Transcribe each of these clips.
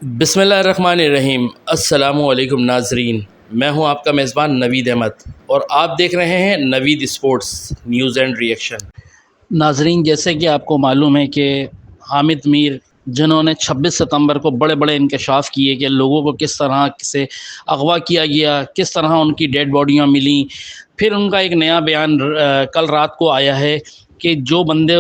بسم اللہ الرحمن الرحیم۔ السلام علیکم ناظرین، میں ہوں آپ کا میزبان نوید احمد اور آپ دیکھ رہے ہیں نوید اسپورٹس نیوز اینڈ ریئیکشن۔ ناظرین، جیسے کہ آپ کو معلوم ہے کہ حامد میر جنہوں نے 26 ستمبر کو بڑے بڑے انکشاف کیے کہ لوگوں کو کس طرح سے اغوا کیا گیا، کس طرح ان کی ڈیڈ باڈیاں ملیں، پھر ان کا ایک نیا بیان کل رات کو آیا ہے کہ جو بندے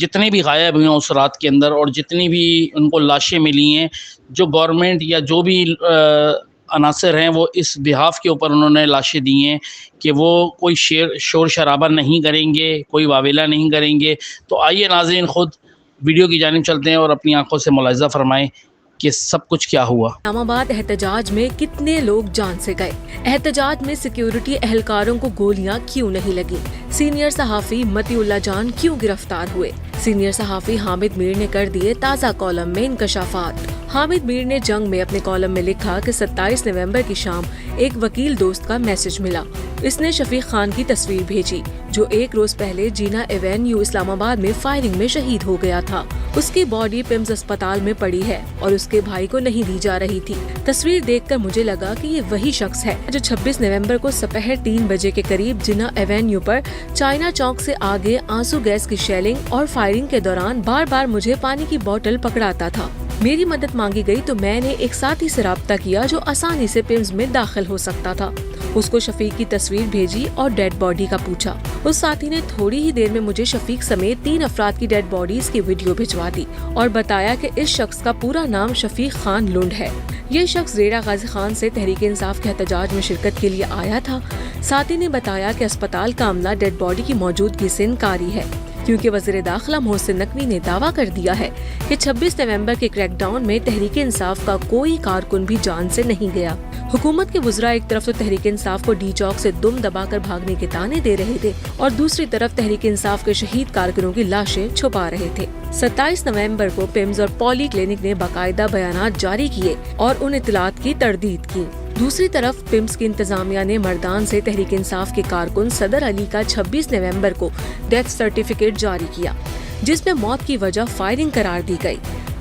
جتنے بھی غائب ہوئے ہیں اس رات کے اندر اور جتنی بھی ان کو لاشیں ملی ہیں، جو گورنمنٹ یا جو بھی عناصر ہیں وہ اس بحاف کے اوپر انہوں نے لاشیں دی ہیں کہ وہ کوئی شور شرابہ نہیں کریں گے، کوئی واویلا نہیں کریں گے۔ تو آئیے ناظرین خود ویڈیو کی جانب چلتے ہیں اور اپنی آنکھوں سے ملاحظہ فرمائیں کہ سب کچھ کیا ہوا۔ اسلام آباد احتجاج میں کتنے لوگ جان سے گئے؟ احتجاج میں سیکیورٹی اہلکاروں کو گولیاں کیوں نہیں لگی؟ سینئر صحافی متی اللہ جان کیوں گرفتار ہوئے؟ سینئر صحافی حامد میر نے کر دیے تازہ کالم میں انکشافات۔ حامد میر نے جنگ میں اپنے کالم میں لکھا کہ 27 نومبر کی شام ایک وکیل دوست کا میسج ملا۔ اس نے شفیق خان کی تصویر بھیجی جو ایک روز پہلے جینا ایونیو اسلام آباد میں فائرنگ میں شہید ہو گیا تھا۔ اس کی باڈی پیمز اسپتال میں پڑی ہے اور اس کے بھائی کو نہیں دی جا رہی تھی۔ تصویر دیکھ کر مجھے لگا کہ یہ وہی شخص ہے جو 26 نومبر کو سپہر 3 بجے کے قریب جینا ایونیو پر چائنا چوک سے آگے آنسو گیس کی شیلنگ اور فائرنگ کے دوران بار بار مجھے پانی کی بوتل پکڑاتا تھا۔ میری مدد مانگی گئی تو میں نے ایک ساتھی سے رابطہ کیا جو آسانی سے پیمز میں داخل ہو سکتا تھا۔ اس کو شفیق کی تصویر بھیجی اور ڈیڈ باڈی کا پوچھا۔ اس ساتھی نے تھوڑی ہی دیر میں مجھے شفیق سمیت 3 افراد کی ڈیڈ باڈیز کی ویڈیو بھجوا دی اور بتایا کہ اس شخص کا پورا نام شفیق خان لنڈ ہے۔ یہ شخص ریڑہ غازی خان سے تحریک انصاف کے احتجاج میں شرکت کے لیے آیا تھا۔ ساتھی نے بتایا کہ اسپتال کا عملہ ڈیڈ باڈی کی موجودگی سے انکاری ہے کیونکہ وزیر داخلہ محسن نقوی نے دعویٰ کر دیا ہے کہ 26 نومبر کے کریک ڈاؤن میں تحریک انصاف کا کوئی کارکن بھی جان سے نہیں گیا۔ حکومت کے وزراء ایک طرف تو تحریک انصاف کو ڈی چوک سے دم دبا کر بھاگنے کے طعنے دے رہے تھے اور دوسری طرف تحریک انصاف کے شہید کارکنوں کی لاشیں چھپا رہے تھے۔ 27 نومبر کو پیمز اور پولی کلینک نے باقاعدہ بیانات جاری کیے اور ان اطلاعات کی تردید کی۔ دوسری طرف پیمز کی انتظامیہ نے مردان سے تحریک انصاف کے کارکن صدر علی کا 26 نومبر کو ڈیتھ سرٹیفکیٹ جاری کیا جس میں موت کی وجہ فائرنگ قرار دی گئی۔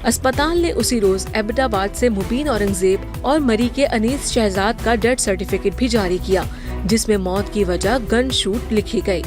اسپتال نے اسی روز ایبٹ آباد سے مبین اورنگزیب اور مری کے انیس شہزاد کا ڈیتھ سرٹیفکیٹ بھی جاری کیا جس میں موت کی وجہ گن شوٹ لکھی گئی۔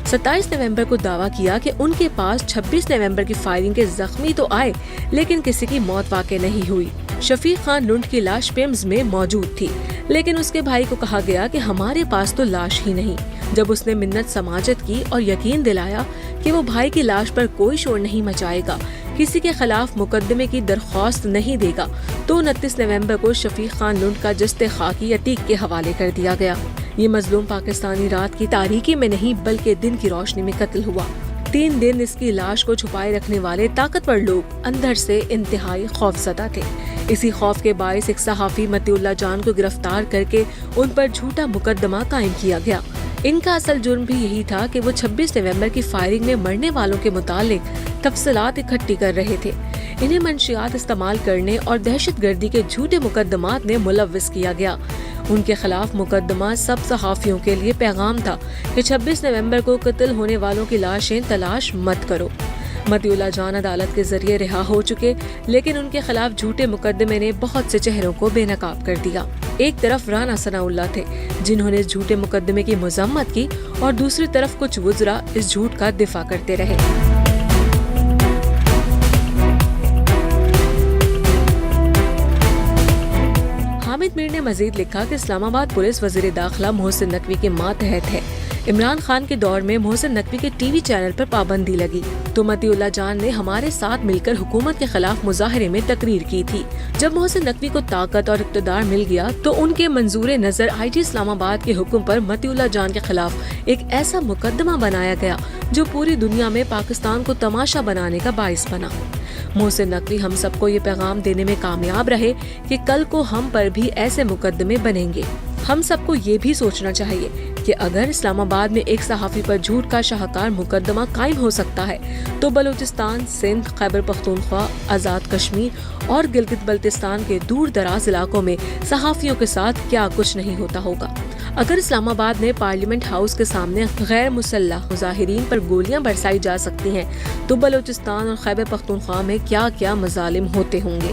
27 نومبر کو دعویٰ کیا کہ ان کے پاس 26 نومبر کی فائرنگ کے زخمی تو آئے لیکن کسی کی موت واقع نہیں ہوئی۔ شفیق خان لنڈ کی لاش پیمز میں موجود تھی لیکن اس کے بھائی کو کہا گیا کہ ہمارے پاس تو لاش ہی نہیں۔ جب اس نے منت سماجت کی اور یقین دلایا کہ وہ بھائی کی لاش پر کوئی شور نہیں مچائے گا، کسی کے خلاف مقدمے کی درخواست نہیں دے گا، تو 29 نومبر کو شفیق خان لنڈ کا جسد خاکی عتیق کے حوالے کر دیا گیا۔ یہ مظلوم پاکستانی رات کی تاریکی میں نہیں بلکہ دن کی روشنی میں قتل ہوا۔ 3 دن اس کی لاش کو چھپائے رکھنے والے طاقتور لوگ اندر سے انتہائی خوف زدہ تھے۔ اسی خوف کے باعث ایک صحافی متی اللہ جان کو گرفتار کر کے ان پر جھوٹا مقدمہ قائم کیا گیا۔ ان کا اصل جرم بھی یہی تھا کہ وہ 26 نومبر کی فائرنگ میں مرنے والوں کے متعلق تفصیلات اکٹھی کر رہے تھے۔ انہیں منشیات استعمال کرنے اور دہشت گردی کے جھوٹے مقدمات میں ملوث کیا گیا۔ ان کے خلاف مقدمہ سب صحافیوں کے لیے پیغام تھا کہ 26 نومبر کو قتل ہونے والوں کی لاشیں تلاش مت کرو۔ متی اللہ جان عدالت کے ذریعے رہا ہو چکے لیکن ان کے خلاف جھوٹے مقدمے نے بہت سے چہروں کو بے نقاب کر دیا۔ ایک طرف رانا ثناء اللہ تھے جنہوں نے اس جھوٹے مقدمے کی مذمت کی اور دوسری طرف کچھ وزراء اس جھوٹ کا دفاع کرتے رہے۔ حامد میر نے مزید لکھا کہ اسلام آباد پولیس وزیر داخلہ محسن نقوی کے ماتحت ہے۔ عمران خان کے دور میں محسن نقوی کے ٹی وی چینل پر پابندی لگی تو متی اللہ جان نے ہمارے ساتھ مل کر حکومت کے خلاف مظاہرے میں تقریر کی تھی۔ جب محسن نقوی کو طاقت اور اقتدار مل گیا تو ان کے منظور نظر آئی جی اسلام آباد کے حکم پر متی اللہ جان کے خلاف ایک ایسا مقدمہ بنایا گیا جو پوری دنیا میں پاکستان کو تماشا بنانے کا باعث بنا۔ محسن نقوی ہم سب کو یہ پیغام دینے میں کامیاب رہے کہ کل کو ہم پر بھی ایسے مقدمے بنیں گے۔ ہم سب کو یہ بھی سوچنا چاہیے کہ اگر اسلام آباد میں ایک صحافی پر جھوٹ کا شاہکار مقدمہ قائم ہو سکتا ہے تو بلوچستان، سندھ، خیبر پختونخوا، آزاد کشمیر اور گلگت بلتستان کے دور دراز علاقوں میں صحافیوں کے ساتھ کیا کچھ نہیں ہوتا ہوگا۔ اگر اسلام آباد میں پارلیمنٹ ہاؤس کے سامنے غیر مسلح مظاہرین پر گولیاں برسائی جا سکتی ہیں تو بلوچستان اور خیبر پختونخوا میں کیا کیا مظالم ہوتے ہوں گے۔